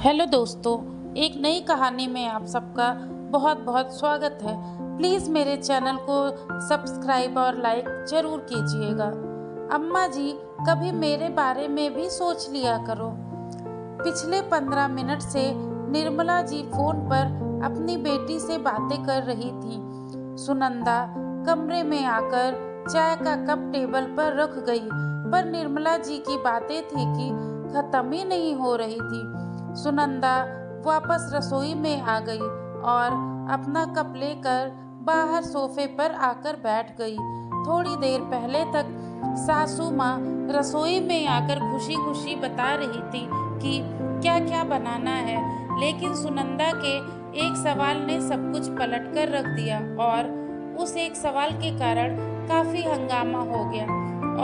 Hello दोस्तों, एक नई कहानी में आप सबका बहुत बहुत स्वागत है। प्लीज़ मेरे चैनल को सब्सक्राइब और लाइक ज़रूर कीजिएगा। अम्मा जी, कभी मेरे बारे में भी सोच लिया करो। पिछले 15 मिनट से निर्मला जी फोन पर अपनी बेटी से बातें कर रही थी। सुनंदा कमरे में आकर चाय का कप टेबल पर रख गई, पर निर्मला जी की बातें थी कि खत्म ही नहीं हो रही थी। सुनंदा वापस रसोई में आ गई और अपना कप लेकर बाहर सोफे पर आकर बैठ गई। थोड़ी देर पहले तक सासू माँ रसोई में आकर खुशी खुशी बता रही थी कि क्या क्या बनाना है, लेकिन सुनंदा के एक सवाल ने सब कुछ पलट कर रख दिया और उस एक सवाल के कारण काफी हंगामा हो गया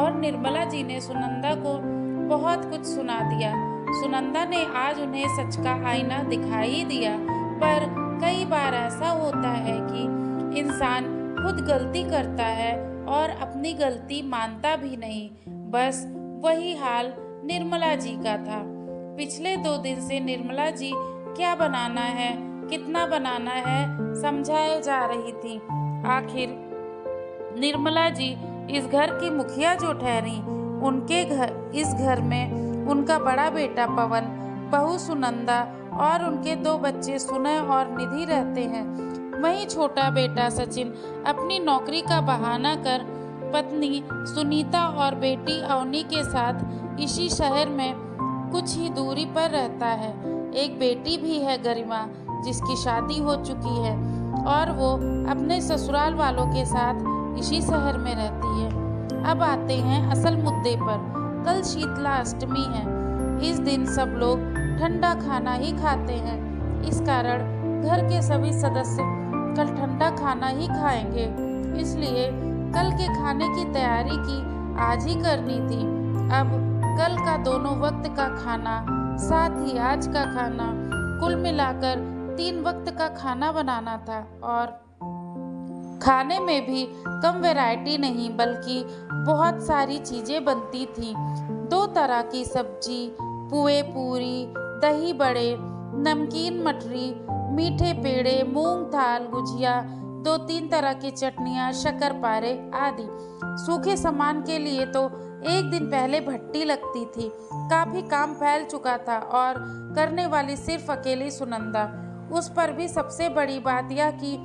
और निर्मला जी ने सुनंदा को बहुत कुछ सुना दिया। सुनंदा ने आज उन्हें सच का आईना दिखाई दिया, पर कई बार ऐसा होता है कि इंसान खुद गलती करता है और अपनी गलती मानता भी नहीं। बस वही हाल निर्मला जी का था। पिछले 2 दिन से निर्मला जी क्या बनाना है, कितना बनाना है समझाए जा रही थी। आखिर निर्मला जी इस घर की मुखिया जो ठहरी, इस घर में उनका बड़ा बेटा पवन, बहू सुनंदा और उनके 2 बच्चे सुनय और निधि रहते हैं। वहीं छोटा बेटा सचिन अपनी नौकरी का बहाना कर पत्नी सुनीता और बेटी अवनी के साथ इसी शहर में कुछ ही दूरी पर रहता है। एक बेटी भी है गरिमा, जिसकी शादी हो चुकी है और वो अपने ससुराल वालों के साथ इसी शहर में रहती है। अब आते हैं असल मुद्दे पर। कल शीतला अष्टमी है। इस दिन सब लोग ठंडा खाना ही खाते हैं। इस कारण घर के सभी सदस्य कल ठंडा खाना ही खाएंगे, इसलिए कल के खाने की तैयारी की आज ही करनी थी। अब कल का दोनों वक्त का खाना साथ ही आज का खाना, कुल मिलाकर 3 वक्त का खाना बनाना था और खाने में भी कम वैरायटी नहीं बल्कि बहुत सारी चीजें बनती थी। 2 तरह की सब्जी, पुए पूरी, दही बड़े, नमकीन मठरी, मीठे पेड़े, मूंग थाल, गुजिया, 2-3 तरह की चटनियाँ, शक्करपारे आदि। सूखे सामान के लिए तो एक दिन पहले भट्टी लगती थी। काफी काम फैल चुका था और करने वाली सिर्फ अकेली सुनंदा। उस पर भी सबसे बड़ी बात यह कि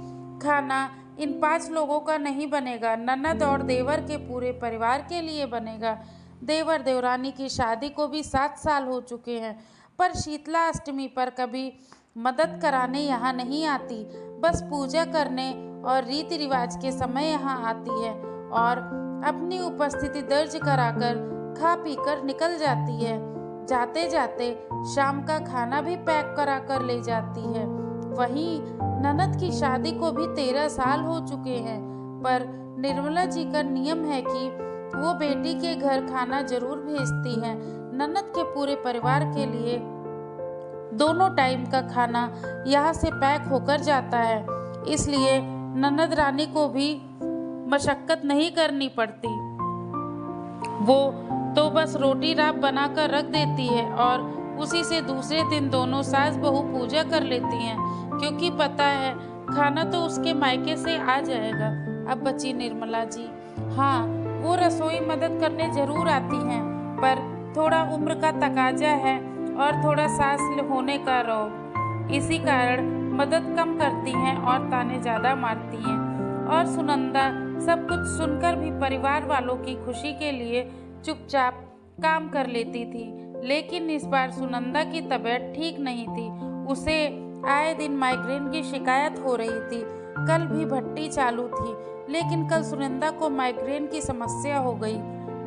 खाना इन 5 लोगों का नहीं बनेगा, ननद और देवर के पूरे परिवार के लिए बनेगा। देवर देवरानी की शादी को भी 7 साल हो चुके हैं, पर शीतला अष्टमी पर कभी मदद कराने यहाँ नहीं आती। बस पूजा करने और रीति रिवाज के समय यहाँ आती है और अपनी उपस्थिति दर्ज कराकर खा पी कर निकल जाती है। जाते जाते शाम का खाना भी पैक करा कर ले जाती है। वहीं ननद की शादी को भी 13 साल हो चुके हैं, पर निर्मला जी का नियम है कि वो बेटी के घर खाना जरूर भेजती हैं। ननद के पूरे परिवार के लिए दोनों टाइम का खाना यहाँ से पैक होकर जाता है, इसलिए ननद रानी को भी मशक्कत नहीं करनी पड़ती। वो तो बस रोटी राब बनाकर रख देती है और उसी से दूसरे दिन दोनों सास बहू पूजा कर लेती हैं, क्योंकि पता है खाना तो उसके मायके से आ जाएगा। अब बची निर्मला जी। हाँ, वो रसोई मदद करने जरूर आती हैं, पर थोड़ा उम्र का तकाजा है और थोड़ा सास होने का रौब, इसी कारण मदद कम करती हैं और ताने ज़्यादा मारती हैं। और सुनंदा सब कुछ सुनकर भी परिवार वालों की खुशी के लिए चुपचाप काम कर लेती थी। लेकिन इस बार सुनंदा की तबीयत ठीक नहीं थी। उसे आए दिन माइग्रेन की शिकायत हो रही थी। कल भी भट्टी चालू थी, लेकिन कल सुनंदा को माइग्रेन की समस्या हो गई,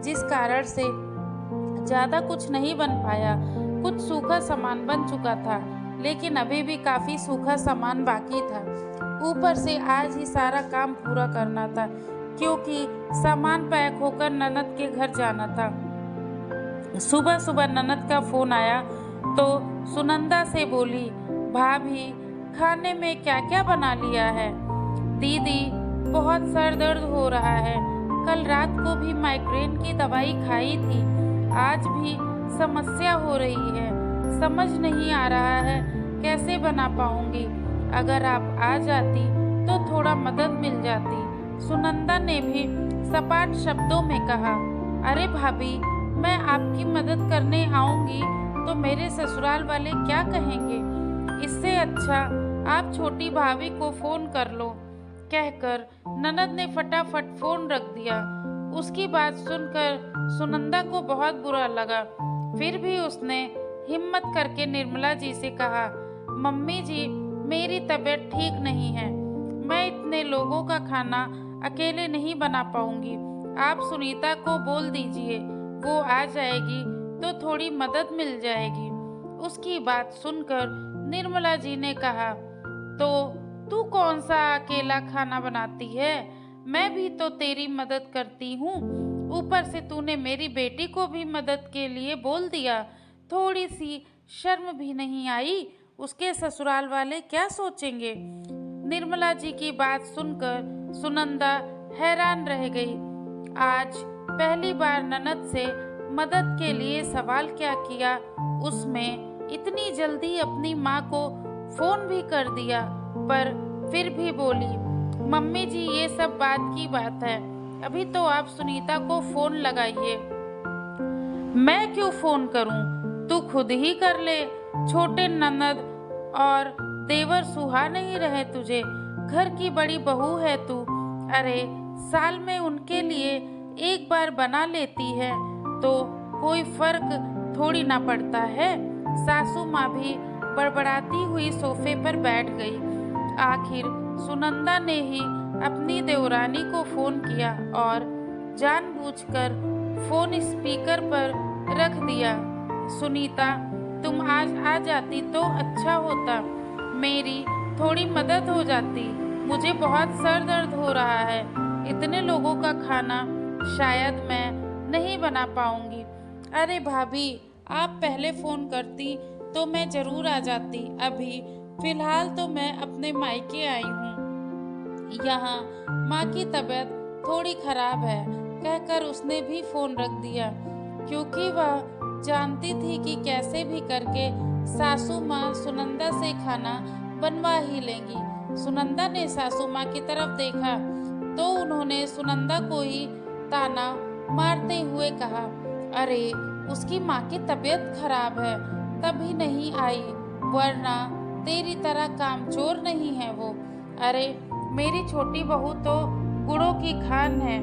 जिस कारण से ज़्यादा कुछ नहीं बन पाया। कुछ सूखा सामान बन चुका था, लेकिन अभी भी काफ़ी सूखा सामान बाकी था। ऊपर से आज ही सारा काम पूरा करना था, क्योंकि सामान पैक होकर ननद के घर जाना था। सुबह सुबह ननद का फोन आया तो सुनंदा से बोली, भाभी खाने में क्या क्या बना लिया है? दीदी, बहुत सर दर्द हो रहा है। कल रात को भी माइग्रेन की दवाई खाई थी, आज भी समस्या हो रही है। समझ नहीं आ रहा है कैसे बना पाऊंगी। अगर आप आ जाती तो थोड़ा मदद मिल जाती। सुनंदा ने भी सपाट शब्दों में कहा। अरे भाभी, मैं आपकी मदद करने आऊंगी तो मेरे ससुराल वाले क्या कहेंगे? इससे अच्छा आप छोटी भाभी को फोन कर लो, कहकर ननद ने फटाफट फोन रख दिया। उसकी बात सुनकर सुनंदा को बहुत बुरा लगा। फिर भी उसने हिम्मत करके निर्मला जी से कहा, मम्मी जी, मेरी तबीयत ठीक नहीं है, मैं इतने लोगों का खाना अकेले नहीं बना पाऊंगी। आप सुनीता को बोल दीजिए, वो आ जाएगी तो थोड़ी मदद मिल जाएगी। उसकी बात सुनकर निर्मला जी ने कहा, तो तू कौन सा अकेला खाना बनाती है? मैं भी तो तेरी मदद करती हूँ। ऊपर से तूने मेरी बेटी को भी मदद के लिए बोल दिया। थोड़ी सी शर्म भी नहीं आई? उसके ससुराल वाले क्या सोचेंगे? निर्मला जी की बात सुनकर सुनंदा हैरान रह गई। आज पहली बार ननद से मदद के लिए सवाल क्या किया, उसमें इतनी जल्दी अपनी माँ को फोन भी कर दिया। पर फिर भी बोली, मम्मी जी, ये सब बात की बात है, अभी तो आप सुनीता को फोन लगाइए। मैं क्यों फोन करूं? तू खुद ही कर ले। छोटे ननद और देवर सुहा नहीं रहे तुझे? घर की बड़ी बहू है तू। अरे, साल में उनके लिए एक बार बना लेती है तो कोई फर्क थोड़ी ना पड़ता है। सासू माँ भी बड़बड़ाती हुई सोफे पर बैठ गई। आखिर सुनंदा ने ही अपनी देवरानी को फोन किया और जानबूझकर फोन स्पीकर पर रख दिया। सुनीता, तुम आज आ जाती तो अच्छा होता, मेरी थोड़ी मदद हो जाती। मुझे बहुत सर दर्द हो रहा है। इतने लोगों का खाना शायद मैं नहीं बना पाऊंगी। अरे भाभी, आप पहले फोन करती तो मैं जरूर आ जाती। अभी फिलहाल तो मैं अपने मायके आई हूँ। यहाँ माँ की तबीयत थोड़ी खराब है, कहकर उसने भी फोन रख दिया, क्योंकि वह जानती थी कि कैसे भी करके सासू माँ सुनंदा से खाना बनवा ही लेंगी। सुनंदा ने सासू माँ की तरफ देखा तो उन्होंने सुनंदा को ही ताना मारते हुए कहा, अरे, उसकी माँ की तबीयत खराब है तभी नहीं आई, वरना तेरी तरह कामचोर नहीं है वो। अरे, मेरी छोटी बहू तो गुड़ों की खान है।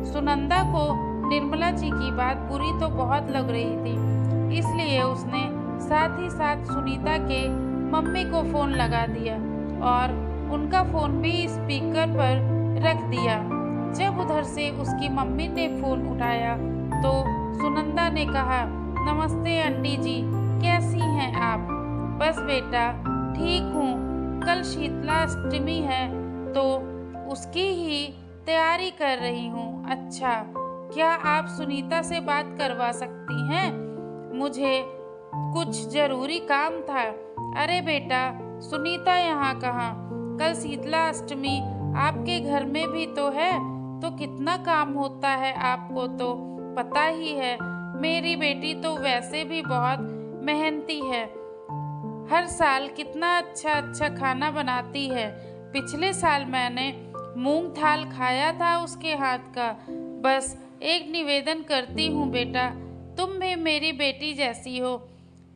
सुनंदा को निर्मला जी की बात बुरी तो बहुत लग रही थी, इसलिए उसने साथ ही साथ सुनीता के मम्मी को फोन लगा दिया और उनका फोन भी स्पीकर पर रख दिया। जब उधर से उसकी मम्मी ने फोन उठाया तो सुनंदा ने कहा, नमस्ते आंटी जी, कैसी हैं आप? बस बेटा, ठीक हूँ। कल शीतलाष्टमी है तो उसकी ही तैयारी कर रही हूँ। अच्छा, क्या आप सुनीता से बात करवा सकती हैं? मुझे कुछ जरूरी काम था। अरे बेटा, सुनीता यहाँ कहाँ? कल शीतलाष्टमी आपके घर में भी तो है, तो कितना काम होता है आपको तो पता ही है। मेरी बेटी तो वैसे भी बहुत मेहनती है, हर साल कितना अच्छा अच्छा खाना बनाती है। पिछले साल मैंने मूंग थाल खाया था उसके हाथ का। बस एक निवेदन करती हूँ बेटा, तुम भी मेरी बेटी जैसी हो,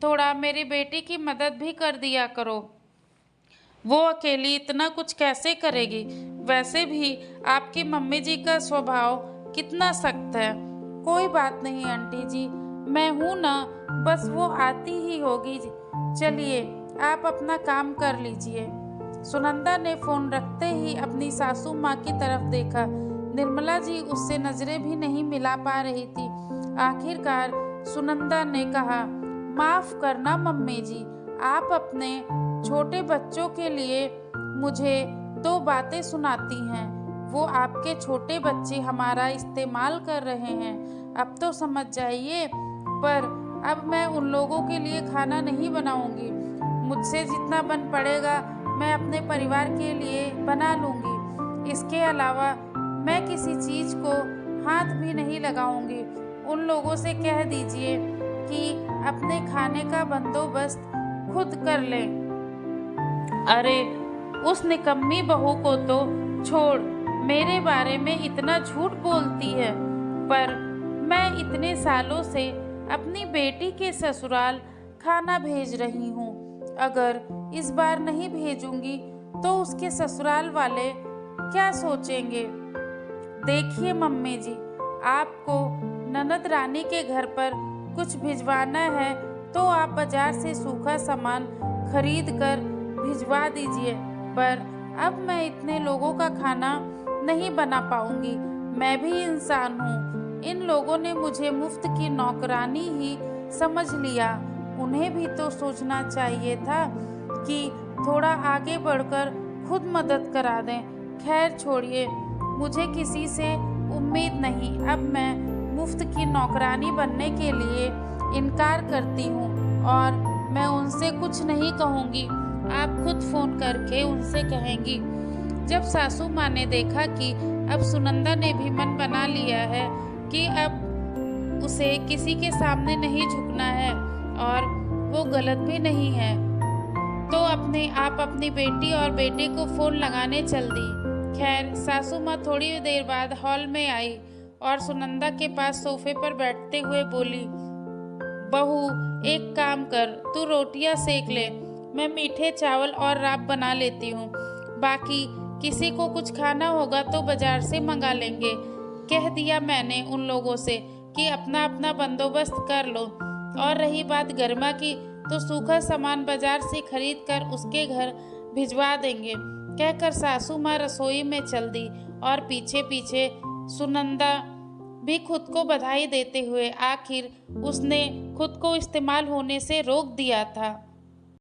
थोड़ा मेरी बेटी की मदद भी कर दिया करो। वो अकेली इतना कुछ कैसे करेगी? वैसे भी आपकी मम्मी जी का स्वभाव कितना सख्त है। कोई बात नहीं आंटी जी, मैं हूँ ना, बस वो आती ही होगी। चलिए, आप अपना काम कर लीजिए। सुनंदा ने फोन रखते ही अपनी सासू माँ की तरफ देखा। निर्मला जी उससे नजरें भी नहीं मिला पा रही थी। आखिरकार सुनंदा ने कहा, माफ करना मम्मी जी, आप अपने छोटे बच्चों के लिए मुझे 2 बातें सुनाती हैं। वो आपके छोटे बच्चे हमारा इस्तेमाल कर रहे हैं, अब तो समझ जाइए। पर अब मैं उन लोगों के लिए खाना नहीं बनाऊंगी। मुझसे जितना बन पड़ेगा मैं अपने परिवार के लिए बना लूंगी। इसके अलावा मैं किसी चीज़ को हाथ भी नहीं लगाऊंगी। उन लोगों से कह दीजिए कि अपने खाने का बंदोबस्त खुद कर ले। अरे उस निकम्मी बहू को तो छोड़, मेरे बारे में इतना झूठ बोलती है, पर मैं इतने सालों से अपनी बेटी के ससुराल खाना भेज रही हूँ। अगर इस बार नहीं भेजूंगी तो उसके ससुराल वाले क्या सोचेंगे। देखिए मम्मी जी, आपको ननद रानी के घर पर कुछ भिजवाना है तो आप बाजार से सूखा सामान खरीद कर भिजवा दीजिए, पर अब मैं इतने लोगों का खाना नहीं बना पाऊंगी। मैं भी इंसान हूँ। इन लोगों ने मुझे मुफ्त की नौकरानी ही समझ लिया। उन्हें भी तो सोचना चाहिए था कि थोड़ा आगे बढ़कर खुद मदद करा दें। खैर छोड़िए, मुझे किसी से उम्मीद नहीं। अब मैं मुफ्त की नौकरानी बनने के लिए इनकार करती हूँ और मैं उनसे कुछ नहीं कहूँगी। आप खुद फ़ोन करके उनसे कहेंगी। जब सासू माँ ने देखा कि अब सुनंदा ने भी मन बना लिया है कि अब उसे किसी के सामने नहीं झुकना है और वो गलत भी नहीं है, तो अपने आप अपनी बेटी और बेटे को फ़ोन लगाने चल दी। खैर सासू माँ थोड़ी देर बाद हॉल में आई और सुनंदा के पास सोफे पर बैठते हुए बोली, बहू एक काम कर, तू रोटियां सेक ले, मैं मीठे चावल और राब बना लेती हूँ। बाकी किसी को कुछ खाना होगा तो बाजार से मंगा लेंगे। कह दिया मैंने उन लोगों से कि अपना अपना बंदोबस्त कर लो। और रही बात गरिमा की, तो सूखा सामान बाजार से खरीद कर उसके घर भिजवा देंगे, कहकर सासू माँ रसोई में चल दी और पीछे पीछे सुनंदा भी खुद को बधाई देते हुए आखिर उसने खुद को इस्तेमाल होने से रोक दिया था।